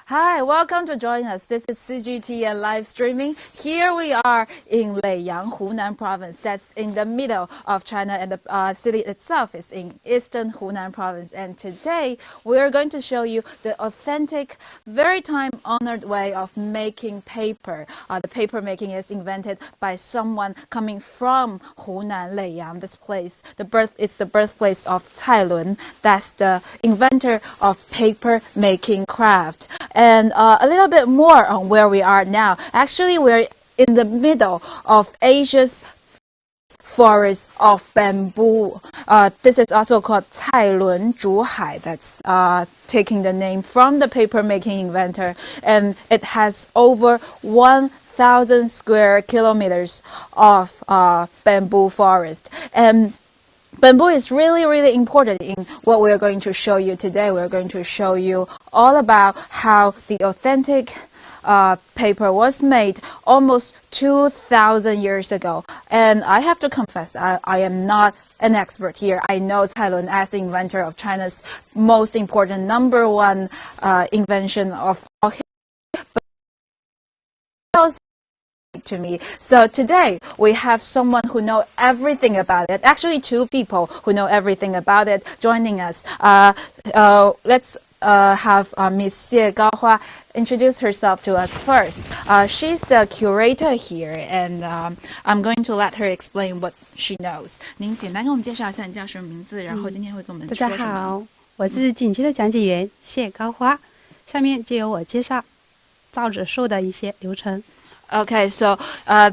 Hi, welcome to join us. This is CGTN live streaming. Here we are in Luiyang, Hunan province. That's in the middle of China, and the city itself is in eastern Hunan province. And today we're going to show you the authentic, very time-honored way of making paper. The paper making is invented by someone coming from Hunan, Luiyang. This place, it's the birthplace of Cai Lun. That's the inventor of paper making craft. And a little bit more on where we are now. Actually, we're in the middle of Asia's forest of bamboo. This is also called Cai Lun竹海. That's taking the name from the paper making inventor. And it has over 1,000 square kilometers of bamboo forest. And bamboo is really, really important in what we're going to show you today. We're going to show you all about how the authentic paper was made almost 2,000 years ago. And I have to confess, I am not an expert here. I know Cai Lun as the inventor of China's most important #1 invention of all to me. So today we have someone who knows everything about it. Actually, two people who know everything about it joining us. Let's have Miss Xie Gaohua introduce herself to us first. She's the curator here, and I'm going to let her explain what she knows. 您简单跟我们介绍一下你叫什么名字，然后今天会跟我们说什么？大家好，我是景区的讲解员谢高花。下面就由我介绍造纸术的一些流程。Okay, so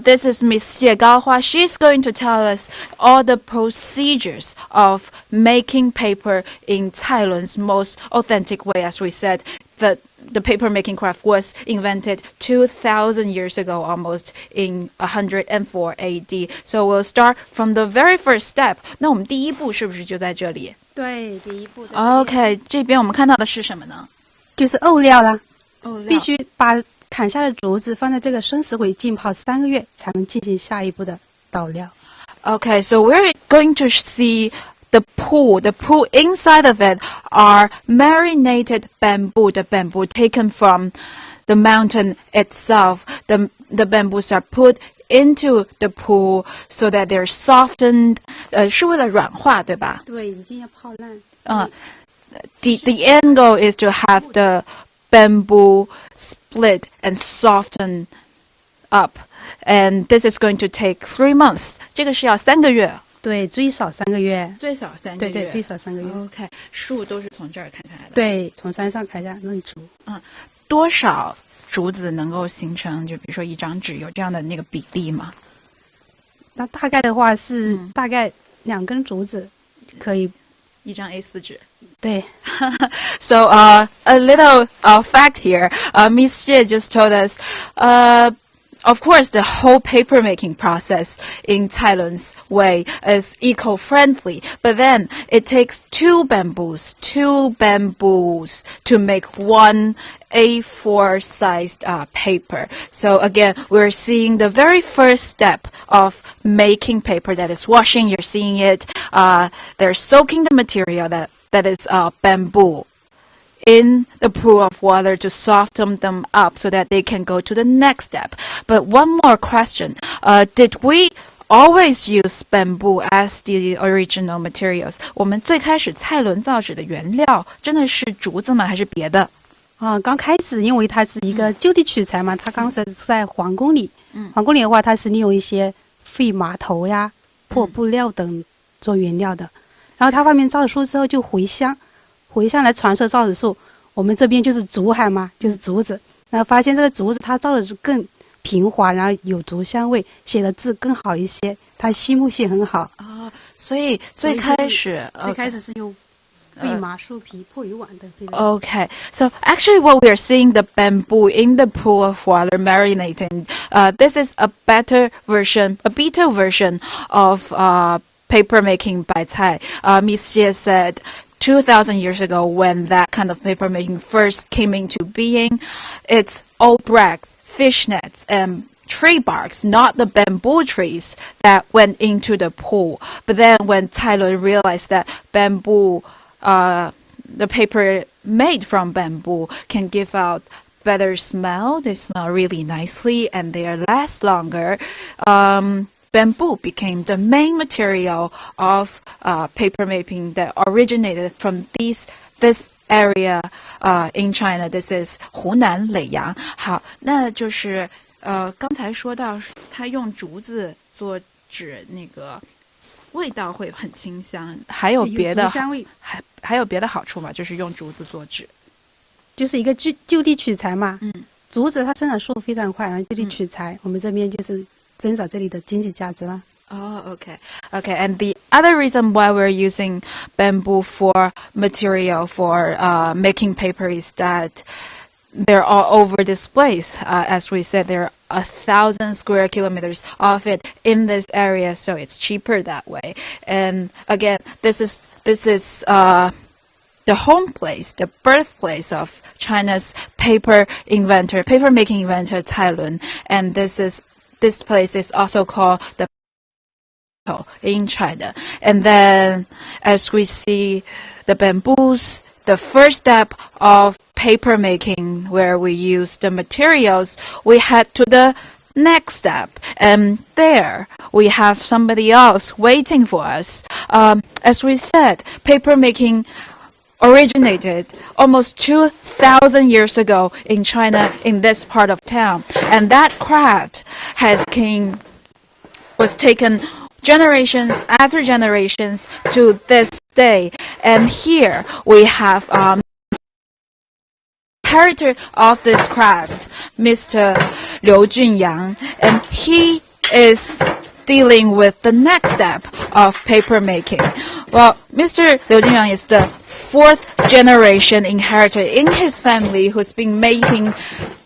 this is Miss Xie Gaohua. She's going to tell us all the procedures of making paper in Cai Lun's most authentic way. As we said, the paper making craft was invented 2,000 years ago, almost in 104 AD. So we'll start from the very first step. 那我们第一步是不是就在这里？对，第一步。Okay, 这边我们看到的是什么呢？就是沤料啦。必须把砍下的竹子放在这个生石灰浸泡3个月，才能进行下一步的捣料。Okay, so we're going to see the pool. The pool inside of it are marinated bamboo, the bamboo taken from the mountain itself. The bamboos are put into the pool so that they're softened. 是为了软化，对吧？对，一定要泡烂。The end goal is to have the bamboo split and soften up, and this is going to take 3 months. 这个是要3个月。对，最少3个月。最少3个月。对，最少3个月。OK， 树都是从这儿砍下来的。对，从山上砍下论竹。多少竹子能够形成，就比如说一张纸有这样的那个比例吗？那大概的话是大概2根竹子可以一张 A4 纸。对。So a little fact here. Miss Xie just told us, of course, the whole paper making process in Cai Lun's way is eco-friendly, but then it takes two bamboos to make one A4 sized paper. So again, we're seeing the very first step of making paper, that is washing. You're seeing it. They're soaking the material that is bamboo in the pool of water to soften them up so that they can go to the next step. But one more question. Did we always use bamboo as the original materials? 我们最开始蔡伦造纸的原料真的是竹子吗？还是别的？刚开始因为它是一个就地取材嘛，它刚才是在皇宫里。皇宫里的话，它是利用一些废麻头呀、破布料等做原料的。然后它发明造纸术之后就回乡来传授造纸术。我们这边就是竹海嘛，就是竹子。然后发现这个竹子它造的是更平滑，然后有竹香味，写的字更好一些，它细木性很好。所以最开始是用废麻树皮破渔网的。Okay, so actually what we are seeing, the bamboo in the pool of water marinating, this is a beta version of paper making by Cai. Miss Xie said 2,000 years ago, when that kind of paper making first came into being, it's old rags, fish nets, and tree barks, not the bamboo trees, that went into the pool. But then when Cai Lun realized that bamboo, the paper made from bamboo can give out better smell. They smell really nicely and they last longer. Bamboo became the main material of papermaking that originated from this area in China. This is 湖南耒阳。好，那就是刚才说到他用竹子做纸，那个味道会很清香。还有别的有竹香味，还有别的好处吗？就是用竹子做纸，就是一个就地取材嘛。竹子它生长速度非常快，然后就地取材，我们这边就是增长这里的经济价值了。Oh, okay. Okay, and the other reason why we're using bamboo for material for making paper is that they're all over this place. As we said, there are 1,000 square kilometers of it in this area, so it's cheaper that way. And again, this is the home place, the birthplace of China's paper making inventor Cai Lun, and this place is also called the in China. And then as we see the bamboos, the first step of paper making where we use the materials, we head to the next step, and there we have somebody else waiting for us. As we said, paper making originated almost 2,000 years ago in China, in this part of town, and that craft was taken generations after generations to this day. And here we have character of this craft, Mr. Liu Junyang, and he is dealing with the next step of paper making. Well, Mr. Liu Junyang is the 4th generation inheritor in his family who's been making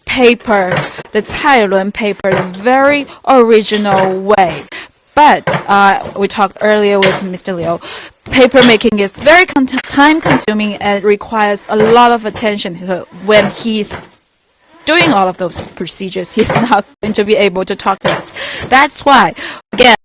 paper, the Cai Lun paper, the very original way. But we talked earlier with Mr. Liu, paper making is very time consuming and requires a lot of attention. So when he's doing all of those procedures, he's not going to be able to talk to us. That's why, again,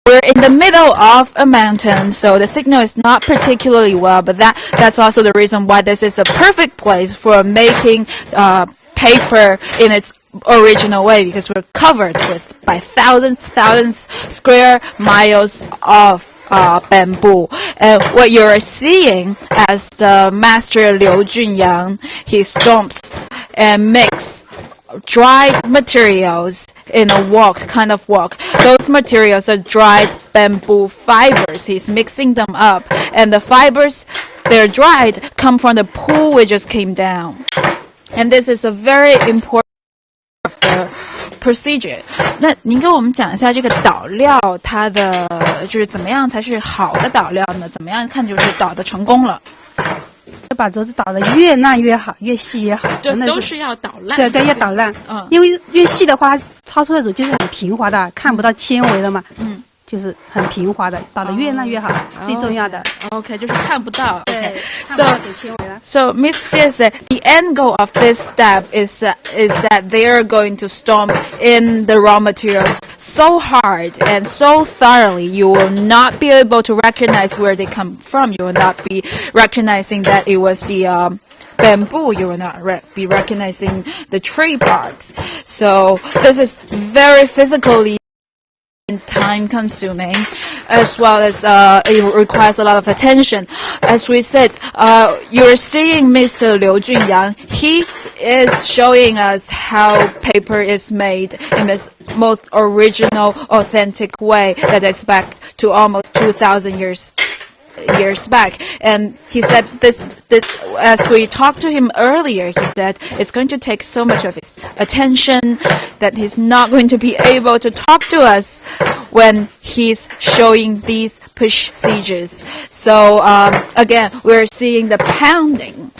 we're in the middle of a mountain, so the signal is not particularly well, but that's also the reason why this is a perfect place for making paper in its original way, because we're covered by thousands square miles of bamboo. And what you're seeing as the master Liu Junyang, he stomps and mix dried materials in a kind of wok. Those materials are dried bamboo fibers. He's mixing them up, and the fibers, they're dried, come from the pool we just came down. And this is a very important procedure. 那您跟我们讲一下这个捣料，它的就是怎么样才是好的捣料呢？怎么样看就是捣的成功了？要把竹子捣得越烂越好，越细越好，真的都是要捣烂。对，要捣烂。因为越细的话，抄出来的时候就是很平滑的，看不到纤维了嘛。就是很平滑的，捣得越烂越好，最重要的。OK， 就是看不到。对， So Miss Xie said the end goal of this step is that they are going to stomp in the raw materials so hard and so thoroughly you will not be able to recognize where they come from. You will not be recognizing that it was the bamboo. You will not be recognizing the tree barks. So this is very physically time consuming, as well as it requires a lot of attention. As we said, you're seeing Mr. Liu Junyang. He is showing us how paper is made in this most original, authentic way that dates back to almost 2,000 years back. And he said this as we talked to him earlier, he said it's going to take so much of his attention that he's not going to be able to talk to us when he's showing these procedures. So again, we're seeing the pounding,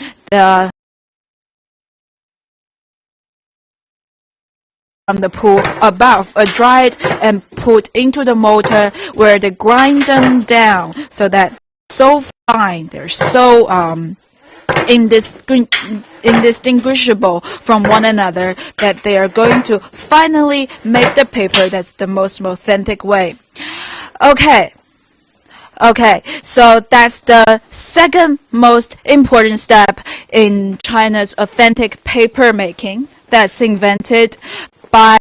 from the pool above are dried and put into the motor where they grind them down so that so fine, they're so indistinguishable from one another that they are going to finally make the paper that's the most authentic way. Okay, so that's the second most important step in China's authentic paper making that's invented by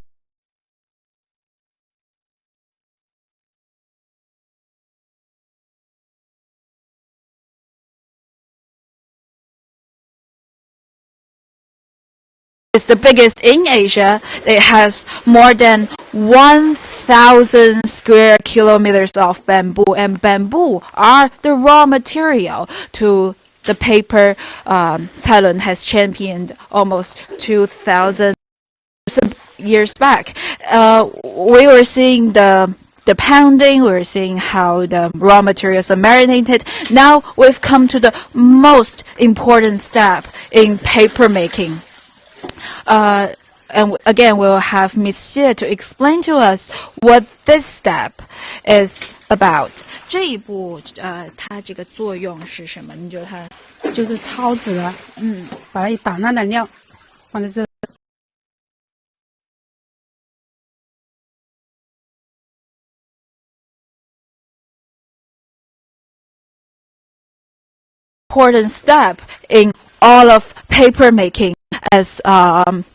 It's the biggest in Asia. It has more than 1,000 square kilometers of bamboo, and bamboo are the raw material to the paper Cai Lun has championed almost 2,000 years back. We were seeing the pounding, we were seeing how the raw materials are marinated. Now we've come to the most important step in paper making. And again, we'll have Miss Xie to explain to us what this step is about. 这一步，它这个作用是什么？你觉得它就是抄纸啊，把它打烂的料放在这。Important step in all of paper making, as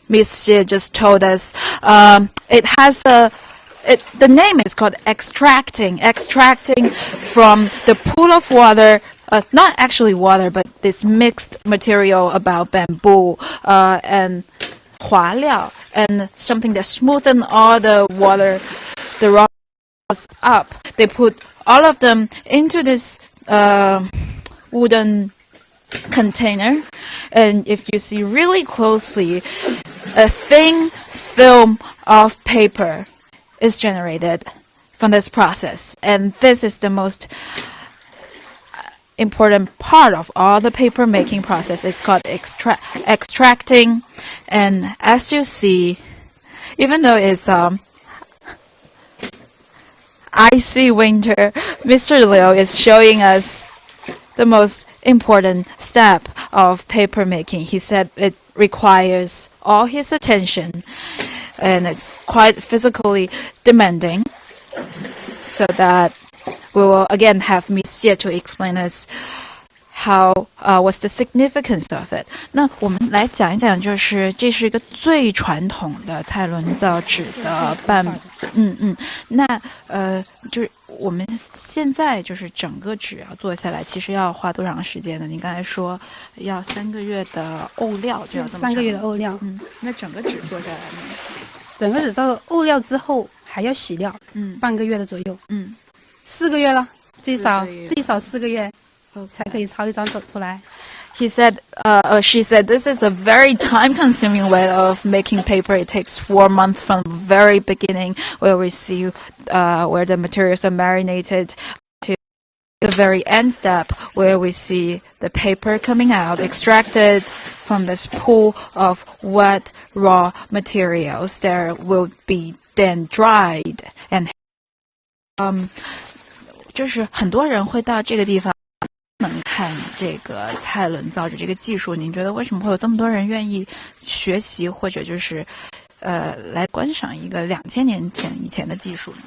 Miss Xie just told us. It has the name is called extracting from the pool of water, not actually water, but this mixed material about bamboo and 滑料, and something that smoothen all the water, the raw up. They put all of them into this wooden container, and if you see really closely, a thin film of paper is generated from this process, and this is the most important part of all the paper making process. It's called extracting, and as you see, even though it's icy winter, Mr. Liu is showing us the most important step of paper making. He said it requires all his attention and it's quite physically demanding, so that we will again have Miss Xie to explain us how what's the significance of it. 那我们来讲一讲，就是这是一个最传统的蔡伦造纸的那就是我们现在就是整个纸要做下来，其实要花多长时间呢？你刚才说要3个月的沤料，就要这么长。3个月的沤料。那整个纸做下来呢？整个纸到沤料之后还要洗料，半个月的左右。4个月了，最少4个月。才可以抄一张纸出来。He said, she said, this is a very time-consuming way of making paper. It takes 4 months from the very beginning, where we see where the materials are marinated, to the very end step, where we see the paper coming out, extracted from this pool of wet raw materials. There will be then dried, and 就是很多人会到这个地方。能看这个蔡伦造纸这个技术，您觉得为什么会有这么多人愿意学习，或者就是来观赏一个2000年以前的技术呢？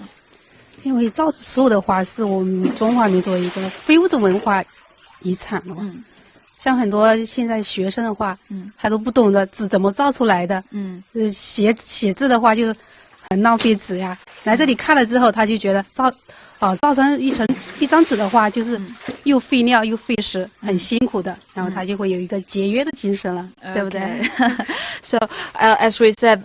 因为造纸术的话，是我们中华民族一个非物质文化遗产了。像很多现在学生的话，他都不懂得纸怎么造出来的。写字的话就很浪费纸呀，来这里看了之后，他就觉得造成一张纸的话，就是又费料又费时，很辛苦的，然后他就会有一个节约的精神了，对不对？So as we said,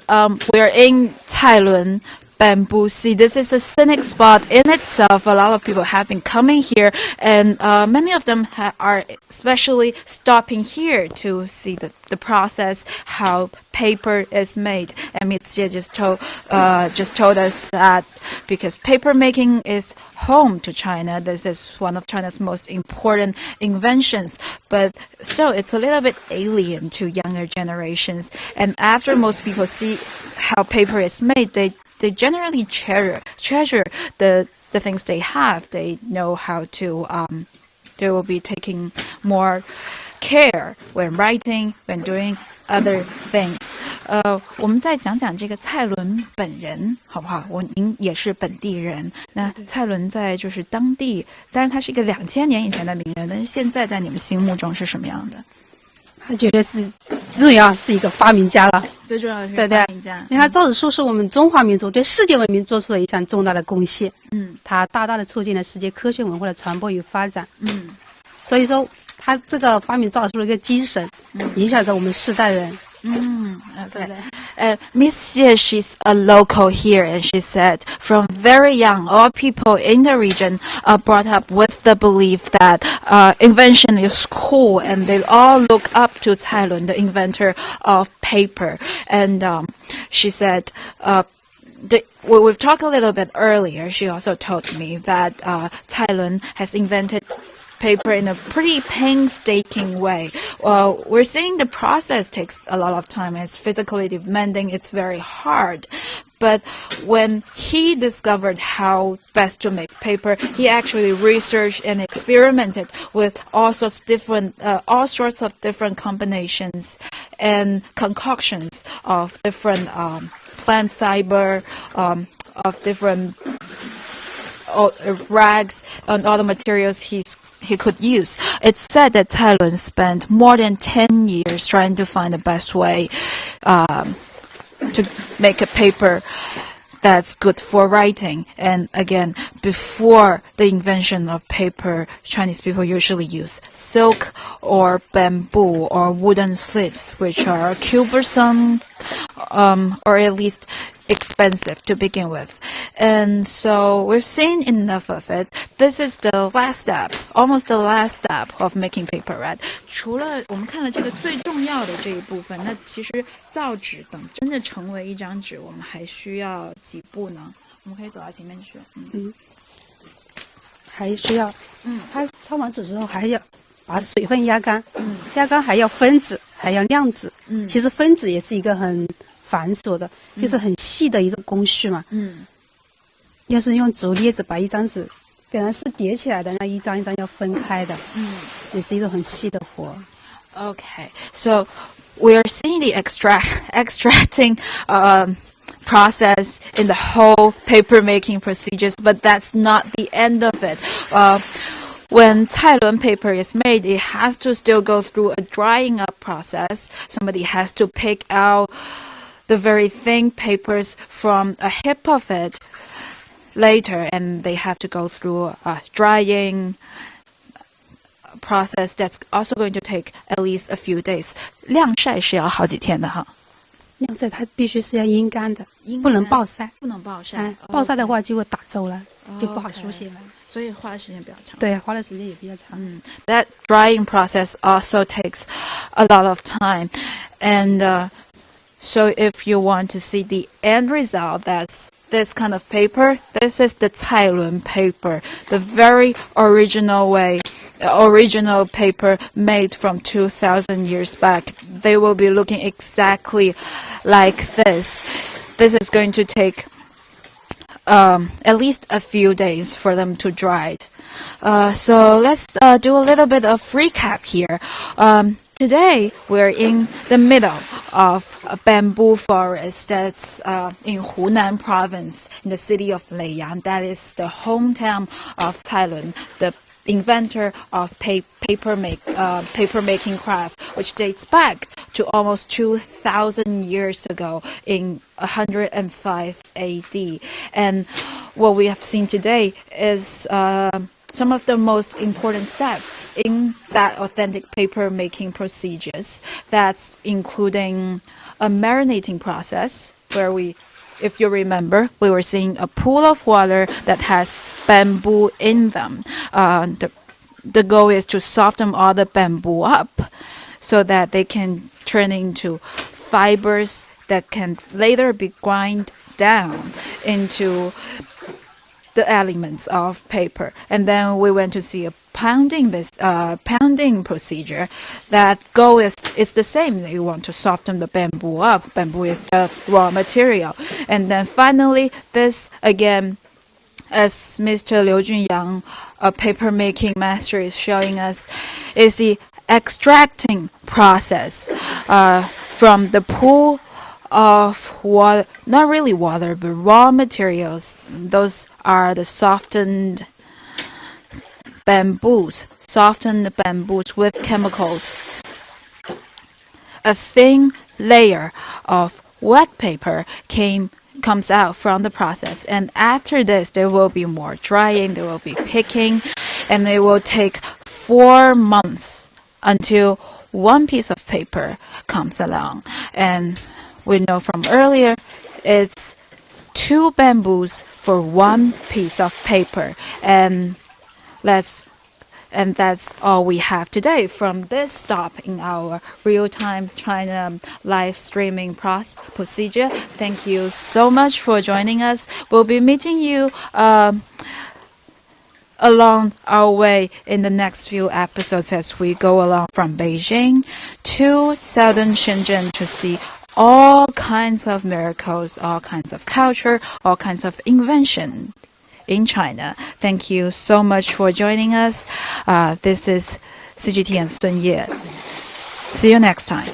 we're in Cai Lun Bamboo Sea. This is a scenic spot in itself. A lot of people have been coming here, and many of them are especially stopping here to see the process, how paper is made. And Mitzi just told us that because paper making is home to China, this is one of China's most important inventions. But still, it's a little bit alien to younger generations. And after most people see how paper is made, they generally treasure the things they have. They know how to they will be taking more care when writing, when doing other things. 我们再讲讲这个蔡伦本人好不好？您也是本地人。那蔡伦在就是当地，当然他是一个2000年以前的名人，但是现在在你们心目中是什么样的？他绝对是最重要是一个发明家了，最重要的是对发明家。因为他造纸术是我们中华民族对世界文明做出了一项重大的贡献。他大大的促进了世界科学文化的传播与发展。所以说他这个发明造纸术的一个精神，影响着我们世代人。Okay. Miss Xie, she's a local here, and she said from very young, all people in the region are brought up with the belief that invention is cool, and they all look up to Cai Lun, the inventor of paper. And she said, we've talked a little bit earlier. She also told me that Cai Lun has invented paper in a pretty painstaking way. We're seeing the process takes a lot of time. It's physically demanding. It's very hard. But when he discovered how best to make paper, he actually researched and experimented with all sorts of different combinations and concoctions of different plant fiber, of different rags, and all the materials he could use. It's said that Cai Lun spent more than 10 years trying to find the best way to make a paper that's good for writing. And again, before the invention of paper, Chinese people usually use silk or bamboo or wooden slips, which are cumbersome or at least expensive to begin with. And so we've seen enough of it. This is the last step, almost the last step of making paper, right? 除了我们看了这个最重要的这一部分，那其实造纸等真的成为一张纸，我们还需要几步呢？我们可以走到前面去。还需要，它抄完纸之后还要把水分压干，压干还要分纸，还要晾纸。其实分纸也是一个很繁琐的，就是很细的一种工序嘛。要是用竹镊子把一张纸本来是叠起来的，那一张一张要分开的，也是一种很细的活。Okay, so we are seeing the extracting process in the whole paper making procedures, but that's not the end of it. When Cai Lun paper is made, it has to still go through a drying up process. Somebody has to pick out the very thin papers from a heap of it later, and they have to go through a drying process that's also going to take at least a few days. 晾晒是要好几天的哈。晾晒它必须是要阴干的，不能暴晒。不能暴晒。暴晒的话就会打皱了，就不好书写了。所以花的时间比较长。对，花的时间也比较长。That drying process also takes a lot of time, and so if you want to see the end result, that's this kind of paper. This is the Cai Lun paper, the very original paper made from 2,000 years back. They will be looking exactly like this. This is going to take at least a few days for them to dry. So let's do a little bit of recap here. Today, we're in the middle of a bamboo forest that's in Hunan province, in the city of Leiyang. That is the hometown of Cai Lun, the inventor of paper making craft, which dates back to almost 2,000 years ago in 105 AD. And what we have seen today is some of the most important steps in that authentic paper making procedures. That's including a marinating process where if you remember, we were seeing a pool of water that has bamboo in them. The goal is to soften all the bamboo up so that they can turn into fibers that can later be ground down into the elements of paper. And then we went to see a pounding procedure. That goal is the same. You want to soften the bamboo up. Bamboo is the raw material. And then finally, this again, as Mr. Liu Junyang, a paper making master, is showing us, is the extracting process from the pool of water, not really water, but raw materials. Those are the softened bamboos with chemicals. A thin layer of wet paper comes out from the process, and after this there will be more drying, there will be picking, and it will take 4 months until one piece of paper comes along. And we know from earlier, it's 2 bamboos for 1 piece of paper. And that's all we have today from this stop in our real-time China live streaming procedure. Thank you so much for joining us. We'll be meeting you along our way in the next few episodes as we go along from Beijing to southern Shenzhen to see all kinds of miracles, all kinds of culture, all kinds of invention in China. Thank you so much for joining us. This is CGTN Sun Ye. See you next time.